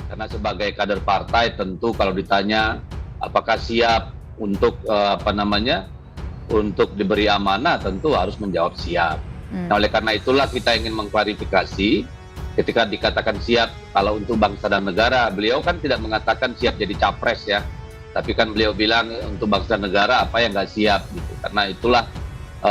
Karena sebagai kader partai tentu kalau ditanya apakah siap untuk untuk diberi amanah, tentu harus menjawab siap. Nah, oleh karena itulah kita ingin mengklarifikasi ketika dikatakan siap kalau untuk bangsa dan negara. Beliau kan tidak mengatakan siap jadi capres ya, tapi kan beliau bilang untuk bangsa dan negara apa yang nggak siap gitu. Karena itulah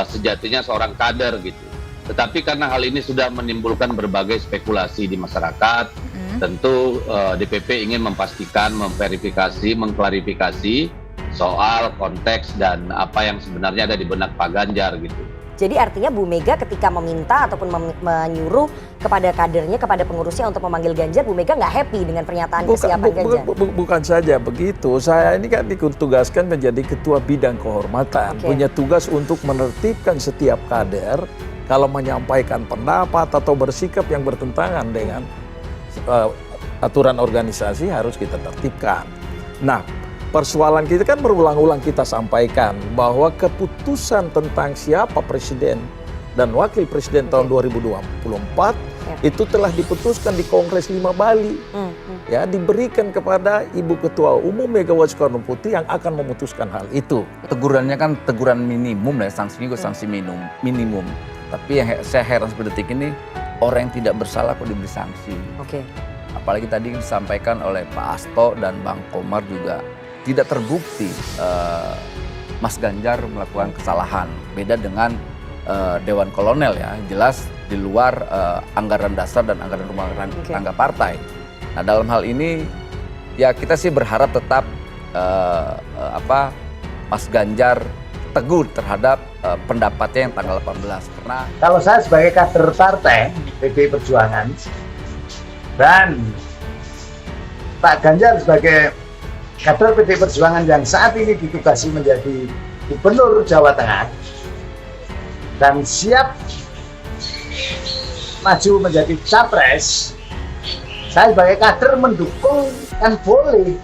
sejatinya seorang kader gitu. Tetapi karena hal ini sudah menimbulkan berbagai spekulasi di masyarakat, tentu DPP ingin memastikan, memverifikasi, mengklarifikasi soal konteks dan apa yang sebenarnya ada di benak Pak Ganjar gitu. Jadi artinya Bu Mega ketika meminta ataupun menyuruh kepada kadernya, kepada pengurusnya untuk memanggil Ganjar, Bu Mega nggak happy dengan pernyataan kesiapan Ganjar? Bukan saja begitu, saya ini kan ditugaskan menjadi ketua bidang kehormatan, punya tugas untuk menertibkan setiap kader kalau menyampaikan pendapat atau bersikap yang bertentangan dengan aturan organisasi harus kita tertibkan. Nah, persoalan kita kan berulang-ulang kita sampaikan bahwa keputusan tentang siapa presiden dan wakil presiden tahun 2024 itu telah diputuskan di Kongres 5 Bali. Ya, diberikan kepada Ibu Ketua Umum Megawati Soekarno Putri yang akan memutuskan hal itu. Tegurannya kan teguran minimum ya, sanksinya juga sanksi minimum. Tapi yang saya heran seperti detik ini, orang yang tidak bersalah kok diberi sanksi. Apalagi tadi disampaikan oleh Pak Hasto dan Bang Komar juga tidak terbukti Mas Ganjar melakukan kesalahan. Beda dengan Dewan Kolonel ya, jelas di luar anggaran dasar dan anggaran rumah tangga partai. Nah, dalam hal ini ya kita sih berharap tetap Mas Ganjar teguh terhadap pendapatnya yang tanggal 18. Karena kalau saya sebagai kader partai PDI Perjuangan dan Pak Ganjar sebagai kader PDI Perjuangan yang saat ini ditugasi menjadi Gubernur Jawa Tengah dan siap maju menjadi capres, saya sebagai kader mendukung kan boleh,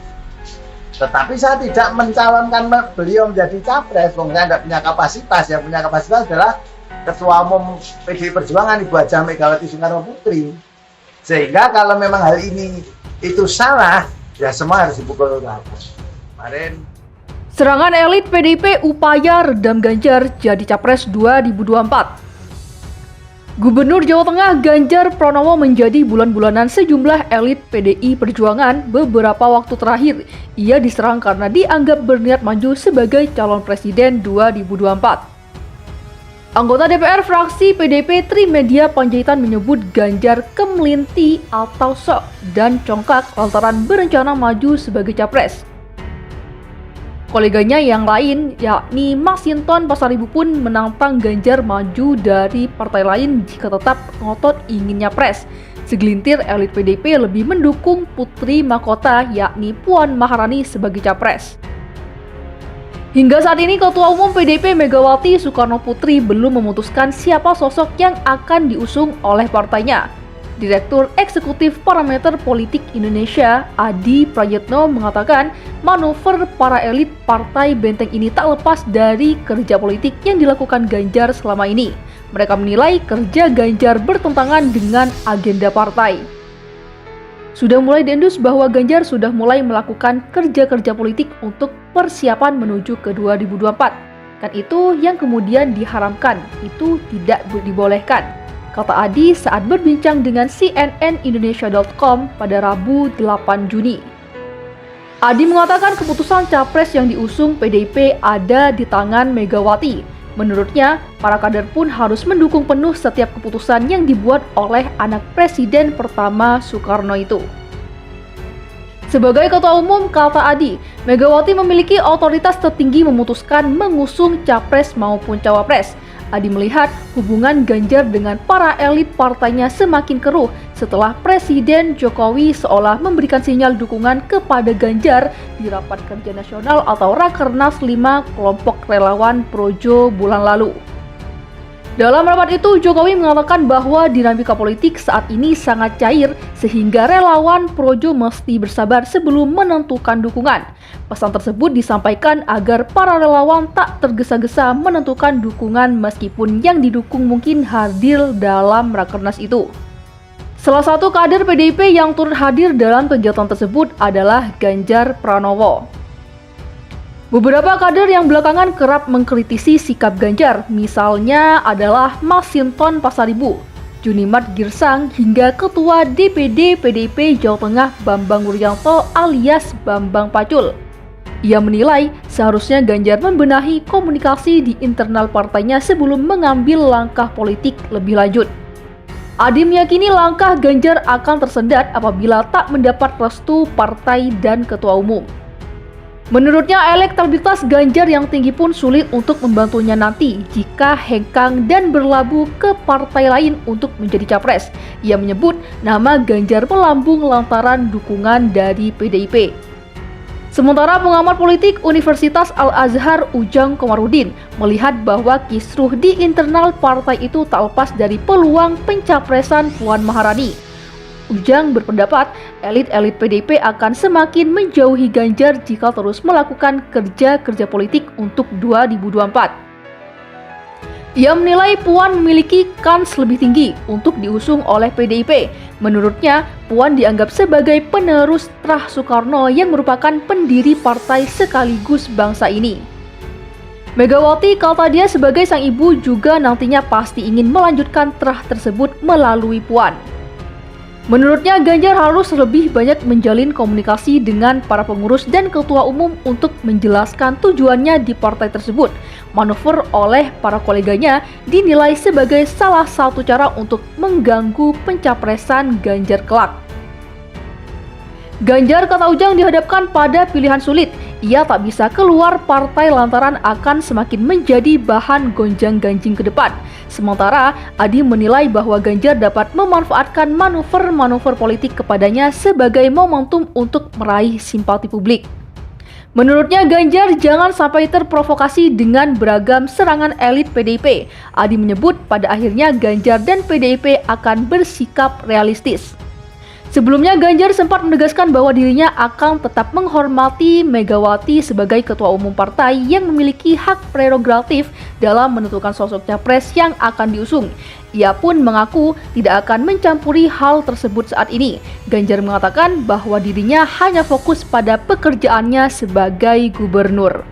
tetapi saya tidak mencalonkan beliau menjadi capres. Saya tidak punya kapasitas. Yang punya kapasitas adalah Ketua Umum PDI Perjuangan Ibu Hajah Megawati Soekarno Putri. Sehingga kalau memang hal ini itu salah, ya semua harus dipukul rata. Kemarin serangan elit PDIP upaya redam Ganjar jadi Capres 2024. Gubernur Jawa Tengah Ganjar Pranowo menjadi bulan-bulanan sejumlah elit PDI Perjuangan beberapa waktu terakhir. Ia diserang karena dianggap berniat maju sebagai calon presiden 2024. Anggota DPR fraksi PDIP Trimedia Panjaitan menyebut Ganjar kemelinti atau sok dan congkak lantaran berencana maju sebagai capres. Koleganya yang lain, yakni Masinton Pasaribu pun menantang Ganjar maju dari partai lain jika tetap ngotot ingin nyapres. Segelintir elit PDIP lebih mendukung putri mahkota, yakni Puan Maharani sebagai capres. Hingga saat ini Ketua Umum PDIP Megawati Soekarno Putri belum memutuskan siapa sosok yang akan diusung oleh partainya. Direktur Eksekutif Parameter Politik Indonesia, Adi Prayitno mengatakan manuver para elit partai benteng ini tak lepas dari kerja politik yang dilakukan Ganjar selama ini. Mereka menilai kerja Ganjar bertentangan dengan agenda partai. Sudah mulai diendus bahwa Ganjar sudah mulai melakukan kerja-kerja politik untuk persiapan menuju ke 2024. Kan itu yang kemudian diharamkan, itu tidak dibolehkan, kata Adi saat berbincang dengan cnnindonesia.com pada Rabu 8 Juni. Adi mengatakan keputusan capres yang diusung PDIP ada di tangan Megawati. Menurutnya, para kader pun harus mendukung penuh setiap keputusan yang dibuat oleh anak presiden pertama Soekarno itu. Sebagai ketua umum, kata Adi, Megawati memiliki otoritas tertinggi memutuskan mengusung capres maupun cawapres. Adi melihat hubungan Ganjar dengan para elit partainya semakin keruh setelah Presiden Jokowi seolah memberikan sinyal dukungan kepada Ganjar di Rapat Kerja Nasional atau Rakernas 5 kelompok relawan Projo bulan lalu. Dalam rapat itu, Jokowi mengatakan bahwa dinamika politik saat ini sangat cair sehingga relawan Projo mesti bersabar sebelum menentukan dukungan. Pesan tersebut disampaikan agar para relawan tak tergesa-gesa menentukan dukungan meskipun yang didukung mungkin hadir dalam Rakernas itu. Salah satu kader PDIP yang turut hadir dalam kegiatan tersebut adalah Ganjar Pranowo. Beberapa kader yang belakangan kerap mengkritisi sikap Ganjar, misalnya adalah Masinton Pasaribu, Junimat Girsang, hingga Ketua DPD PDIP Jawa Tengah Bambang Wuryanto alias Bambang Pacul. Ia menilai seharusnya Ganjar membenahi komunikasi di internal partainya sebelum mengambil langkah politik lebih lanjut. Adi meyakini langkah Ganjar akan tersendat apabila tak mendapat restu partai dan ketua umum. Menurutnya, elektabilitas Ganjar yang tinggi pun sulit untuk membantunya nanti jika hengkang dan berlabuh ke partai lain untuk menjadi capres. Ia menyebut nama Ganjar melambung lantaran dukungan dari PDIP. Sementara pengamat politik Universitas Al-Azhar Ujang Komarudin melihat bahwa kisruh di internal partai itu tak lepas dari peluang pencapresan Puan Maharani. Ujang berpendapat elit-elit PDIP akan semakin menjauhi Ganjar jika terus melakukan kerja-kerja politik untuk 2024. Ia menilai Puan memiliki kans lebih tinggi untuk diusung oleh PDIP. Menurutnya, Puan dianggap sebagai penerus Trah Soekarno yang merupakan pendiri partai sekaligus bangsa ini. Megawati kata dia sebagai sang ibu juga nantinya pasti ingin melanjutkan Trah tersebut melalui Puan. Menurutnya, Ganjar harus lebih banyak menjalin komunikasi dengan para pengurus dan ketua umum untuk menjelaskan tujuannya di partai tersebut. Manuver oleh para koleganya dinilai sebagai salah satu cara untuk mengganggu pencapresan Ganjar kelak. Ganjar, kata Ujang, dihadapkan pada pilihan sulit. Ia tak bisa keluar partai lantaran akan semakin menjadi bahan gonjang-ganjing ke depan. Sementara, Adi menilai bahwa Ganjar dapat memanfaatkan manuver-manuver politik kepadanya sebagai momentum untuk meraih simpati publik. Menurutnya, Ganjar jangan sampai terprovokasi dengan beragam serangan elit PDIP. Adi menyebut pada akhirnya Ganjar dan PDIP akan bersikap realistis. Sebelumnya, Ganjar sempat menegaskan bahwa dirinya akan tetap menghormati Megawati sebagai ketua umum partai yang memiliki hak prerogatif dalam menentukan sosok capres yang akan diusung. Ia pun mengaku tidak akan mencampuri hal tersebut saat ini. Ganjar mengatakan bahwa dirinya hanya fokus pada pekerjaannya sebagai gubernur.